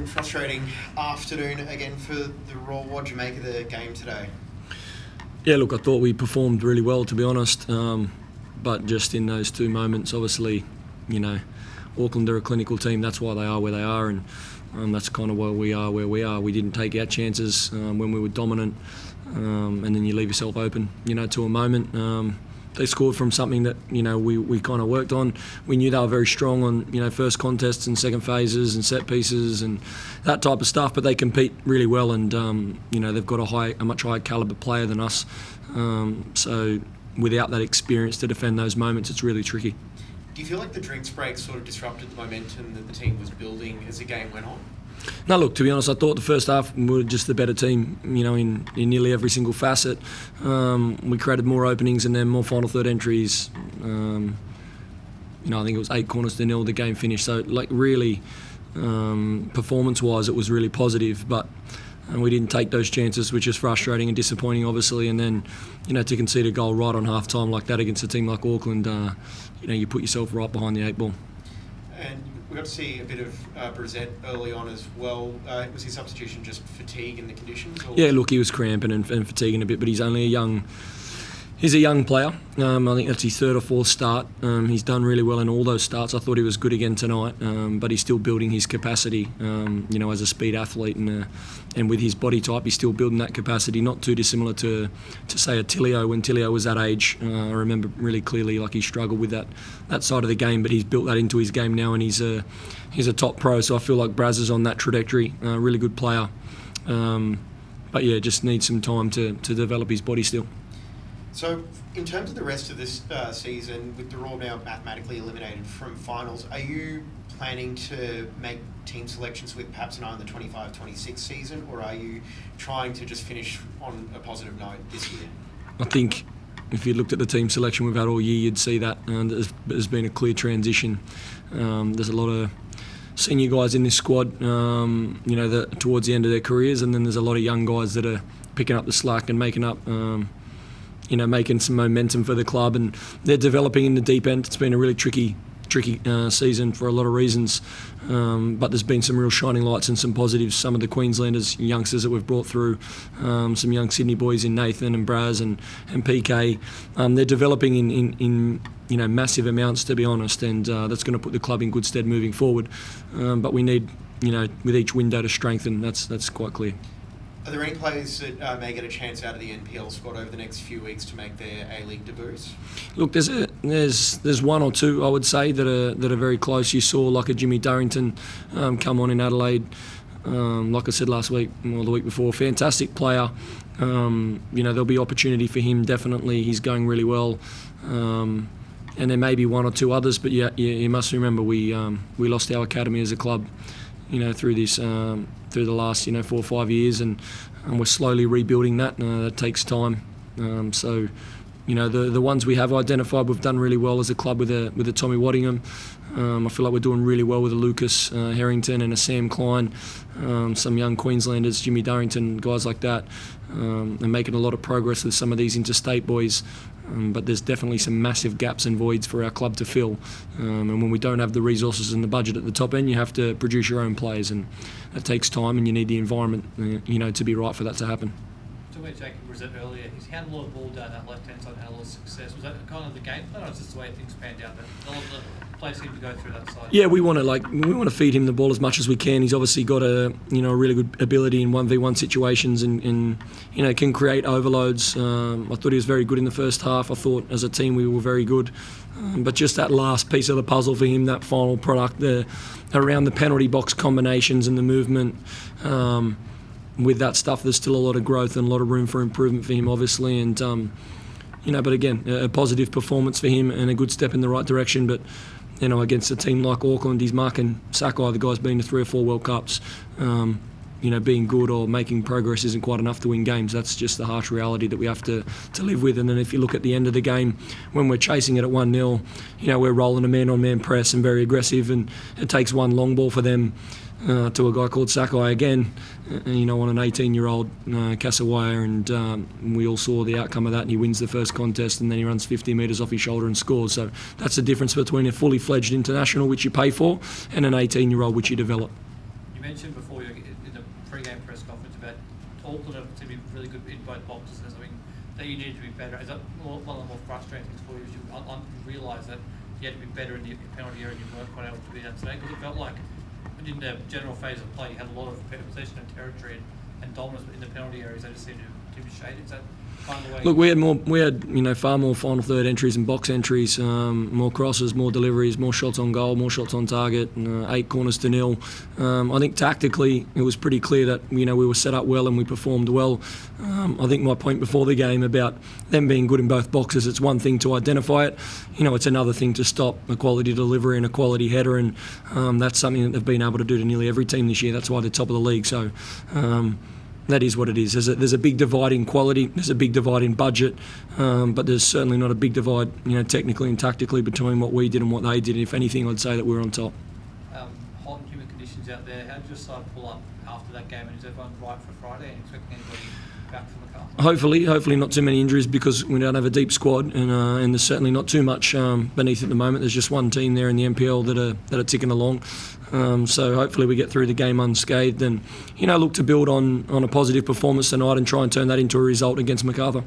frustrating afternoon again for the Roar. What did you make of the game today? Yeah, look, I thought we performed really well, to be honest. But just in those two moments, obviously, Auckland are a clinical team. That's why they are where they are, and that's kind of why we are where we are. We didn't take our chances when we were dominant, and then you leave yourself open, to a moment. They scored from something that we kind of worked on. We knew they were very strong on first contests and second phases and set pieces and that type of stuff. But they compete really well, and they've got a much higher calibre player than us. So without that experience to defend those moments, it's really tricky. Do you feel like the drinks break sort of disrupted the momentum that the team was building as the game went on? No, look, to be honest, I thought the first half we were just the better team, in nearly every single facet. We created more openings and then more final third entries. I think it was 8 corners to 0, the game finished. So, really, performance-wise, it was really positive, but we didn't take those chances, which is frustrating and disappointing, obviously. And then, to concede a goal right on half-time like that against a team like Auckland, you put yourself right behind the 8 ball. And we got to see a bit of Brissett early on as well. Was his substitution just fatigue in the conditions? Or? Yeah, look, he was cramping and fatiguing a bit, but he's only He's a young player. I think that's his 3rd or 4th start. He's done really well in all those starts. I thought he was good again tonight, but he's still building his capacity, as a speed athlete. And with his body type, he's still building that capacity, not too dissimilar to say, a Tilio. When Tilio was that age, I remember really clearly he struggled with that side of the game, but he's built that into his game now, and he's a top pro. So I feel like Braz is on that trajectory, really good player. But yeah, just needs some time to develop his body still. So, in terms of the rest of this season, with the Roar now mathematically eliminated from finals, are you planning to make team selections with perhaps an eye on the 25-26 season, or are you trying to just finish on a positive note this year? I think if you looked at the team selection we've had all year, you'd see that there's been a clear transition. There's a lot of senior guys in this squad, towards the end of their careers, and then there's a lot of young guys that are picking up the slack and making up. Making some momentum for the club, and they're developing in the deep end. It's been a really tricky season for a lot of reasons, but there's been some real shining lights and some positives. Some of the Queenslanders, youngsters that we've brought through, some young Sydney boys in Nathan and Braz and PK, they're developing in massive amounts, to be honest, and that's going to put the club in good stead moving forward. But we need, with each window to strengthen. That's quite clear. Are there any players that may get a chance out of the NPL squad over the next few weeks to make their A-League debuts? Look, there's one or two, I would say, that are very close. You saw like a Jimmy Durrington come on in Adelaide, like I said last week or the week before. Fantastic player. There'll be opportunity for him, definitely. He's going really well. And there may be one or two others, but yeah, you must remember we lost our academy as a club, through this. Through the last 4 or 5 years, and we're slowly rebuilding that. That takes time. So the ones we have identified, we've done really well as a club with a Tommy Waddingham. I feel like we're doing really well with a Lucas Harrington and a Sam Klein, some young Queenslanders, Jimmy Durrington, guys like that. They're making a lot of progress with some of these interstate boys. But there's definitely some massive gaps and voids for our club to fill. And when we don't have the resources and the budget at the top end, you have to produce your own players, and that takes time, and you need the environment, to be right for that to happen. Talking about Jacob Brissett earlier, he's had a lot of ball down that left-hand side and had a lot of success. Was that kind of the game plan, or is this the way things panned out? That a lot of the players seem to go through that side. Yeah, we want to feed him the ball as much as we can. He's obviously got a really good ability in 1v1 situations, and can create overloads. I thought he was very good in the first half. I thought as a team we were very good, but just that last piece of the puzzle for him, that final product, around the penalty box combinations and the movement. With that stuff, there's still a lot of growth and a lot of room for improvement for him, obviously. And but again, a positive performance for him and a good step in the right direction. But against a team like Auckland, he's marking SAKAI. The guy's been to 3 or 4 World Cups. Being good or making progress isn't quite enough to win games. That's just the harsh reality that we have to live with. And then if you look at the end of the game, when we're chasing it at 1-0, we're rolling a man-on-man press and very aggressive, and it takes one long ball for them to a guy called SAKAI again, on an 18-year-old Kasawaya, and we all saw the outcome of that, and he wins the first contest, and then he runs 50 metres off his shoulder and scores. So that's the difference between a fully fledged international, which you pay for, and an 18-year-old which you develop. You mentioned before in the pre-game press conference about Auckland to be really good in both boxes and something that you need to be better. Is that one of the more frustrating things for you? Is you realise that you had to be better in the penalty area and you weren't quite able to be that today? Because it felt like in the general phase of play you had a lot of possession and territory and dominance, but in the penalty areas they just seemed to be shaded. Is that kind of the way? Look, we had far more final third entries and box entries, more crosses, more deliveries, more shots on goal, more shots on target, 8 corners to 0. I think tactically it was pretty clear that we were set up well and we performed well. I think my point before the game about them being good in both boxes, it's one thing to identify it, it's another thing to stop a quality delivery and a quality header, and that's something that they've been able to do to nearly every team this year. That's why they're top of the league. So that is what it is. There's a big divide in quality, there's a big divide in budget, but there's certainly not a big divide, technically and tactically between what we did and what they did. If anything, I'd say that we're on top. Hot and humid conditions out there. How did your side pull up after that game? And is everyone right for Friday? And expecting anybody back from the car? Hopefully not too many injuries because we don't have a deep squad, and there's certainly not too much beneath at the moment. There's just one team there in the NPL that are ticking along. So hopefully we get through the game unscathed and look to build on a positive performance tonight and try and turn that into a result against MacArthur.